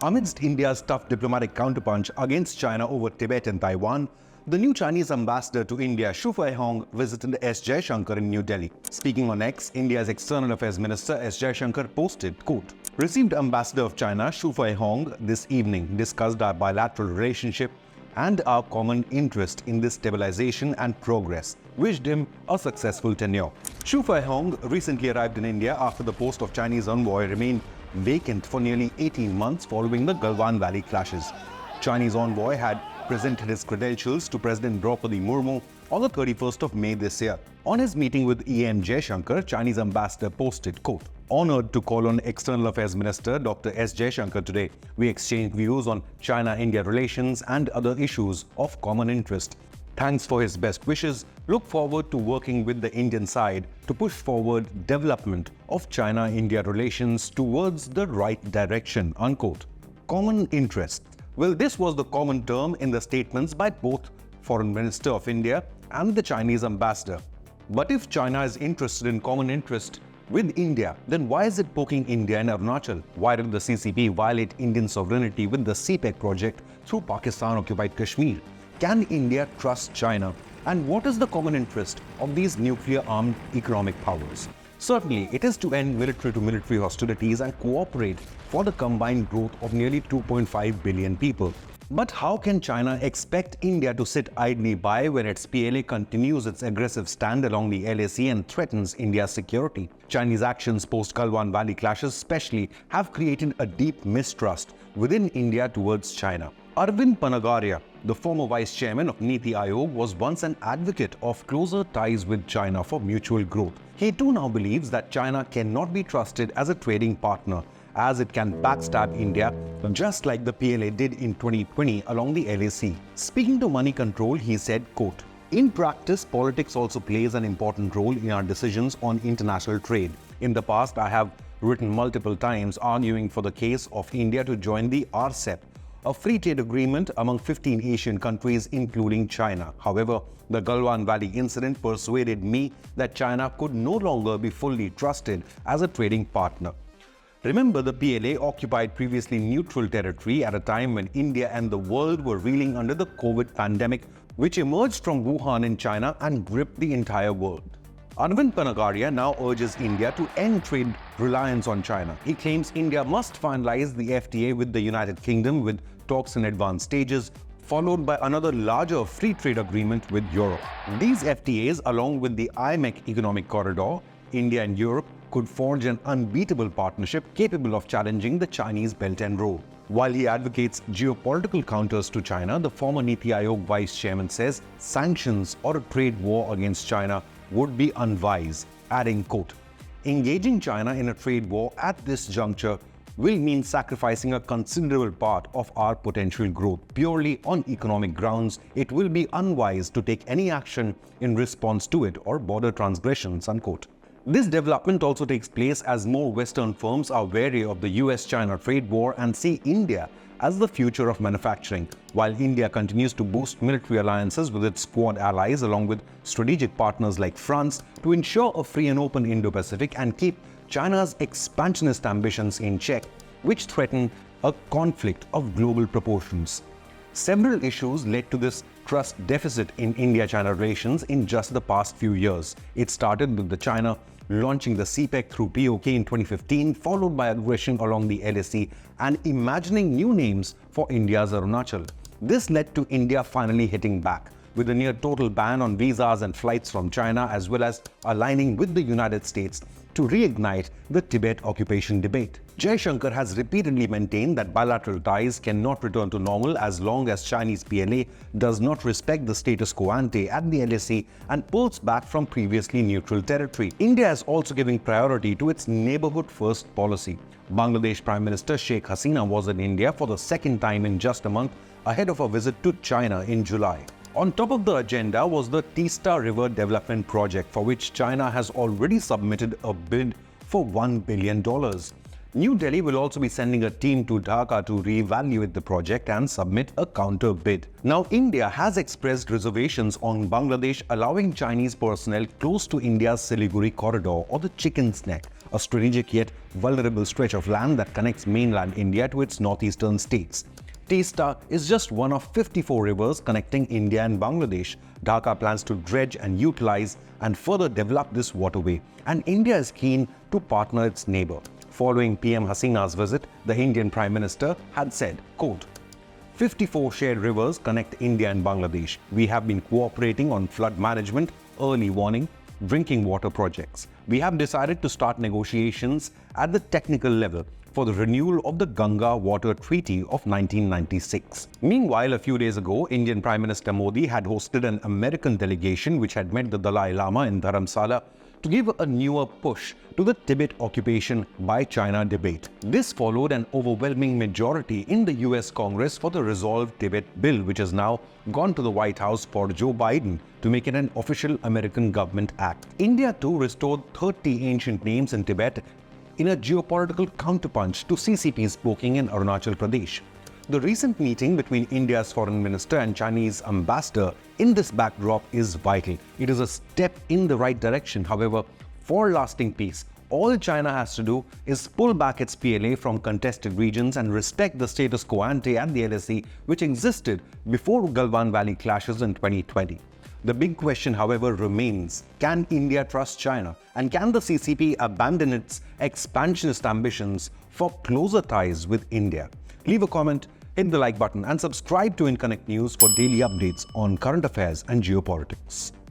Amidst India's tough diplomatic counterpunch against China over Tibet and Taiwan, the new Chinese ambassador to India, Xu Feihong, visited S Jaishankar in New Delhi. Speaking on X, India's External Affairs Minister S Jaishankar posted, quote, "Received Ambassador of China, Xu Feihong, this evening, discussed our bilateral relationship and our common interest in this stabilization and progress. Wished him a successful tenure." Xu Feihong recently arrived in India after the post of Chinese envoy remained vacant for nearly 18 months following the Galwan Valley clashes. Chinese envoy had presented his credentials to President Draupadi Murmu on the 31st of May this year. On his meeting with EAM S Jaishankar, Chinese ambassador posted, quote, "Honored to call on External Affairs Minister Dr. S Jaishankar today. We exchanged views on China-India relations and other issues of common interest. Thanks for his best wishes. Look forward to working with the Indian side to push forward development of China-India relations towards the right direction," unquote. Common interest. Well, this was the common term in the statements by both Foreign Minister of India and the Chinese ambassador. But if China is interested in common interest with India, then why is it poking India and Arunachal? Why did the CCP violate Indian sovereignty with the CPEC project through Pakistan-occupied Kashmir? Can India trust China? And what is the common interest of these nuclear-armed economic powers? Certainly, it is to end military-to-military hostilities and cooperate for the combined growth of nearly 2.5 billion people. But how can China expect India to sit idly by when its PLA continues its aggressive stand along the LAC and threatens India's security? Chinese actions post-Galwan Valley clashes especially have created a deep mistrust within India towards China. Arvind Panagaria, the former vice chairman of Niti Aayog, was once an advocate of closer ties with China for mutual growth. He too now believes that China cannot be trusted as a trading partner, as it can backstab India, just like the PLA did in 2020 along the LAC. Speaking to Money Control, he said, quote, "In practice, politics also plays an important role in our decisions on international trade. In the past, I have written multiple times arguing for the case of India to join the RCEP, a free trade agreement among 15 Asian countries, including China. However, the Galwan Valley incident persuaded me that China could no longer be fully trusted as a trading partner." Remember, the PLA occupied previously neutral territory at a time when India and the world were reeling under the COVID pandemic, which emerged from Wuhan in China and gripped the entire world. Arvind Panagaria now urges India to end trade reliance on China. He claims India must finalize the FTA with the United Kingdom, with talks in advanced stages, followed by another larger free trade agreement with Europe. These FTAs, along with the IMEC economic corridor, India and Europe could forge an unbeatable partnership capable of challenging the Chinese Belt and Road. While he advocates geopolitical counters to China, the former Niti Aayog vice chairman says sanctions or a trade war against China would be unwise, adding, quote, "Engaging China in a trade war at this juncture will mean sacrificing a considerable part of our potential growth. Purely on economic grounds, it will be unwise to take any action in response to it or border transgressions," unquote. This development also takes place as more Western firms are wary of the US-China trade war and see India as the future of manufacturing, while India continues to boost military alliances with its Quad allies along with strategic partners like France to ensure a free and open Indo-Pacific and keep China's expansionist ambitions in check, which threaten a conflict of global proportions. Several issues led to this trust deficit in India-China relations in just the past few years. It started with China launching the CPEC through POK in 2015, followed by aggression along the LAC and imagining new names for India's Arunachal. This led to India finally hitting back with a near total ban on visas and flights from China, as well as aligning with the United States to reignite the Tibet occupation debate. Jaishankar has repeatedly maintained that bilateral ties cannot return to normal as long as Chinese PLA does not respect the status quo ante at the LAC and pulls back from previously neutral territory. India is also giving priority to its neighborhood-first policy. Bangladesh Prime Minister Sheikh Hasina was in India for the second time in just a month, ahead of a visit to China in July. On top of the agenda was the Teesta River Development Project, for which China has already submitted a bid for $1 billion. New Delhi will also be sending a team to Dhaka to re-evaluate the project and submit a counter bid. Now, India has expressed reservations on Bangladesh allowing Chinese personnel close to India's Siliguri corridor, or the chicken's neck, a strategic yet vulnerable stretch of land that connects mainland India to its northeastern states. Teesta is just one of 54 rivers connecting India and Bangladesh. Dhaka plans to dredge and utilize and further develop this waterway, and India is keen to partner its neighbor. Following PM Hasina's visit, the Indian Prime Minister had said, quote, 54 shared rivers connect India and Bangladesh. We have been cooperating on flood management, early warning, drinking water projects. We have decided to start negotiations at the technical level for the renewal of the Ganga Water Treaty of 1996. Meanwhile, a few days ago, Indian Prime Minister Modi had hosted an American delegation which had met the Dalai Lama in Dharamsala to give a newer push to the Tibet occupation by China debate. This followed an overwhelming majority in the US Congress for the Resolve Tibet bill, which has now gone to the White House for Joe Biden to make it an official American government act. India too restored 30 ancient names in Tibet in a geopolitical counterpunch to CCP's poking in Arunachal Pradesh. The recent meeting between India's foreign minister and Chinese ambassador in this backdrop is vital. It is a step in the right direction. However, for lasting peace, all China has to do is pull back its PLA from contested regions and respect the status quo ante at the LSE, which existed before Galwan Valley clashes in 2020. The big question, however, remains, can India trust China? And can the CCP abandon its expansionist ambitions for closer ties with India? Leave a comment, hit the like button and subscribe to Inconnect News for daily updates on current affairs and geopolitics.